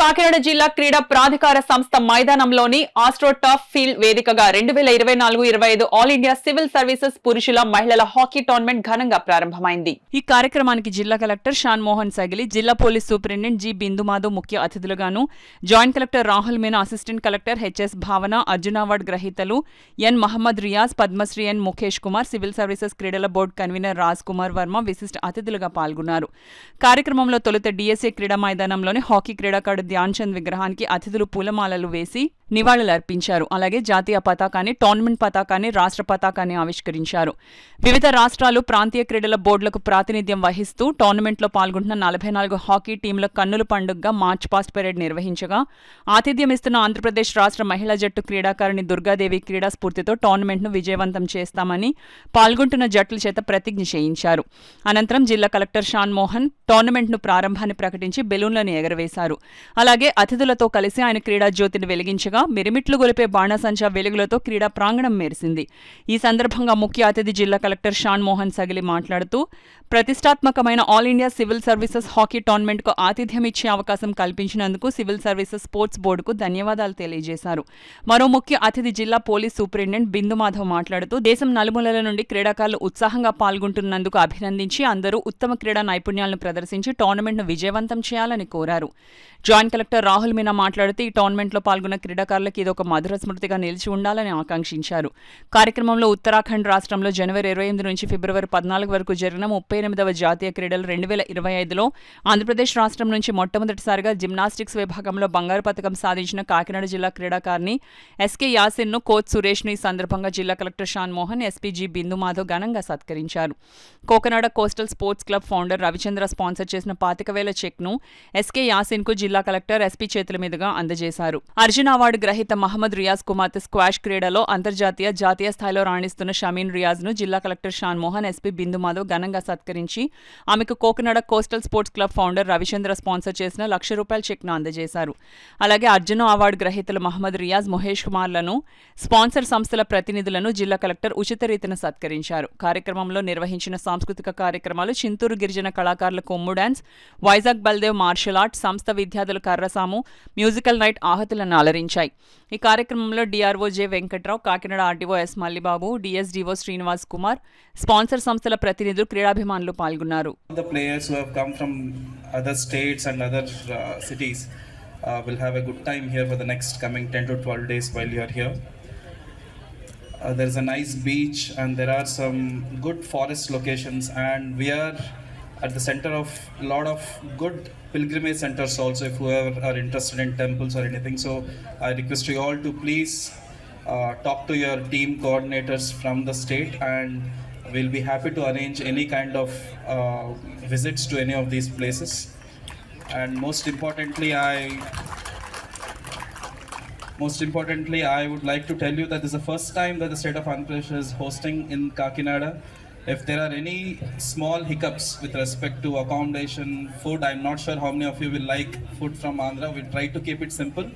కాకినాడ జిల్లా క్రీడా ప్రాధికార సంస్థ మైదానంలోని ఆస్ట్రోటర్ఫ్ ఫీల్డ్ వేదికగా 2024-25 ఆల్ ఇండియా సివిల్ సర్వీసెస్ పురుషుల మహిళల హాకీ టోర్నమెంట్ ఘనంగా ప్రారంభమైంది. ఈ కార్యక్రమానికి జిల్లా కలెక్టర్ షాన్ మోహన్ సగిలి, జిల్లా పోలీస్ సూపరింటెండెంట్ జి బిందుమాధవ్ ముఖ్య అతిథులుగాను, joint collector Rahul Meena, assistant collector HS Bhavana, Arjun award గ్రహీతలు N Mohammed Riyaz, Padmashri N Mukesh Kumar, civil services క్రీడల బోర్డు కన్వీనర్ రాజ్ కుమార్ వర్మ విశిష్ట అతిథులుగా పాల్గొన్నారు. కార్యక్రమంలో తొలుత డిఎస్ఏ క్రీడా మైదానంలోని హాకీ క్రీడాకారుడు ధ్యాన్ చంద్ విగ్రహానికి అతిథులు పూలమాలలు వేసి నివాళులర్పించారు. అలాగే జాతీయ పతాకాన్ని, టోర్నమెంట్ పతాకాన్ని, రాష్ట్ర పతాకాన్ని ఆవిష్కరించారు. వివిధ రాష్ట్రాలు, ప్రాంతీయ క్రీడల బోర్డులకు ప్రాతినిధ్యం వహిస్తూ టోర్నమెంట్లో పాల్గొంటున్న 44 హాకీ టీంల కన్నుల పండుగగా మార్చ్ పాస్ట్ పెరేడ్ నిర్వహించగా, ఆతిథ్యమిస్తున్న ఆంధ్రప్రదేశ్ రాష్ట్ర మహిళా జట్టు క్రీడాకారిణి దుర్గాదేవి క్రీడా స్ఫూర్తితో టోర్నమెంట్ను విజయవంతం చేస్తామని పాల్గొంటున్న జట్ల చేత ప్రతిజ్ఞ చేయించారు. అనంతరం జిల్లా కలెక్టర్ షాన్ మోహన్ టోర్నమెంట్ను ప్రారంభాన్ని ప్రకటించి బెలూన్లను ఎగరవేశారు. అలాగే అతిథులతో కలిసి ఆయన క్రీడా జ్యోతిని వెలిగించగా, మిరిమిట్లు గొలిపే బాణసంచా వెలుగులతో క్రీడా ప్రాంగణం మెరిసింది. ఈ సందర్భంగా ముఖ్య అతిథి జిల్లా కలెక్టర్ షాన్ మోహన్ సగిలి మాట్లాడుతూ, ప్రతిష్టాత్మకమైన all India civil services hockey టోర్నమెంట్కు ఆతిథ్యం ఇచ్చే అవకాశం కల్పించినందుకు సివిల్ సర్వీసెస్ స్పోర్ట్స్ బోర్డుకు ధన్యవాదాలు తెలియజేశారు. మరో ముఖ్య అతిథి జిల్లా పోలీస్ సూపరింటెండెంట్ బిందుమాధవ్ మాట్లాడుతూ, దేశం నలుమూలల నుండి క్రీడాకారులు ఉత్సాహంగా పాల్గొంటున్నందుకు అభినందించి అందరూ ఉత్తమ క్రీడా నైపుణ్యాలను ప్రదర్శించి టోర్నమెంట్ను విజయవంతం చేయాలని కోరారు. జాయింట్ కలెక్టర్ రాహుల్ మీనా మాట్లాడుతూ, ఈ టోర్నమెంట్లో పాల్గొన్న క్రీడాకారులకు ఇదొక మధుర స్మృతిగా నిలిచి ఉండాలని ఆకాంక్షించారు. కార్యక్రమంలో ఉత్తరాఖండ్ రాష్ట్రంలో జనవరి 28 నుంచి ఫిబ్రవరి 14 వరకు జరిగిన 38వ జాతీయ క్రీడలు 2025లో ఆంధ్రప్రదేశ్ రాష్ట్రం నుంచి మొట్టమొదటిసారిగా జిమ్నాస్టిక్స్ విభాగంలో బంగారు పతకం సాధించిన కాకినాడ జిల్లా క్రీడాకారిణి ఎస్కే యాసిన్ను కోచ్ సురేష్ను ఈ సందర్భంగా జిల్లా collector Shan Mohan, SP G Bindumadhav ఘనంగా సత్కరించారు. Kokanada coastal sports club founder Ravichandra sponsor చేసిన 25,000 చెక్ను ఎస్కే యాసిన్కు జిల్లా కలెక్టర్ ఎస్పీ చేతుల మీదుగా అందజేశారు. అర్జున్ అవార్డు గ్రహీత మహమ్మద్ రియాజ్ కుమార్తె స్క్వాష్ క్రీడలో అంతర్జాతీయ, జాతీయ స్థాయిలో రాణిస్తున్న షమీన్ రియాజ్ను జిల్లా కలెక్టర్ షాన్ మోహన్, ఎస్పీ బిందుమాధవ్ ఘనంగా సత్కరించి ఆమెకు Cocanada coastal sports club founder Ravichandra sponsor చేసిన ₹1,00,000 చెక్ను అందజేశారు. అలాగే అర్జున్ అవార్డు గ్రహీతలు మహమ్మద్ రియాజ్, మహేష్ కుమార్లను, స్పాన్సర్ సంస్థల ప్రతినిధులను జిల్లా కలెక్టర్ ఉచిత రీతిన సత్కరించారు. కార్యక్రమంలో నిర్వహించిన సాంస్కృతిక కార్యక్రమాలు చింతూరు గిరిజన కళాకారుల కొమ్ము dance, Vizag Baldev martial art, సంస్థ విద్యార్థుల కర్రసాము, మ్యూజికల్ నైట్ ఆహతులను అలరించాయి. ఈ కార్యక్రమంలో DRO J Venkatrao, Kakinada RDO S Mallibabu, DSDO Srinivas Kumar, sponsor సంస్థల ప్రతినిధులు, క్రీడాభిమానులు పాల్గొన్నారు. The players who have come from other states and other cities will have a good time here for the next coming 10 to 12 days while you are here. There is a nice beach and there are some good forest locations, and we are at the center of a lot of good pilgrimage centers also, if whoever are interested in temples or anything. So I request you all to please talk to your team coordinators from the state, and we'll be happy to arrange any kind of visits to any of these places. And most importantly, I would like to tell you that this is the first time that the state of Andhra Pradesh is hosting in Kakinada. If there are any small hiccups with respect to accommodation, food, I'm not sure how many of you will like food from Andhra. We'll try to keep it simple.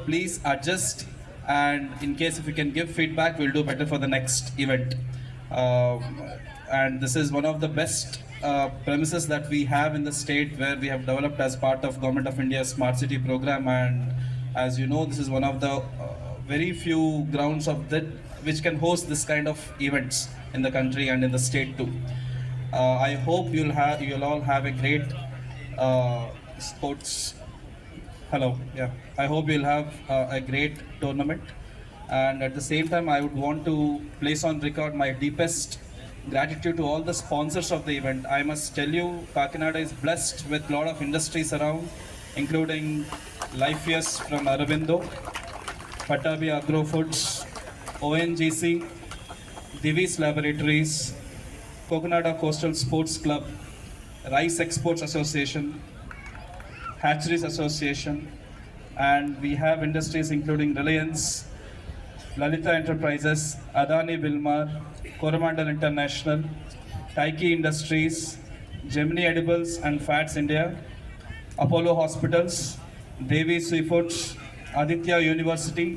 Please adjust, and in case if you can give feedback, we'll do better for the next event. And this is one of the best premises that we have in the state, where we have developed as part of Government of India's Smart City program. And as you know, this is one of the very few grounds of that which can host this kind of events in the country and in the state too. I hope you'll all have a great sports. Hello, yeah. I hope you'll have a great tournament. And at the same time, I would want to place on record my deepest gratitude to all the sponsors of the event. I must tell you, Kakinada is blessed with a lot of industries around, including Lifeyears from Aravindo, Patabi Agro Foods, ONGC, Divi's Laboratories, Kokonada Coastal Sports Club, Rice Exports Association, Hatcheries Association, and we have industries including Reliance, Lalita Enterprises, Adani Wilmar, Coromandel International, Taiki Industries, Gemini Edibles and Fats India, Apollo Hospitals, Devi Seafoods, Aditya University,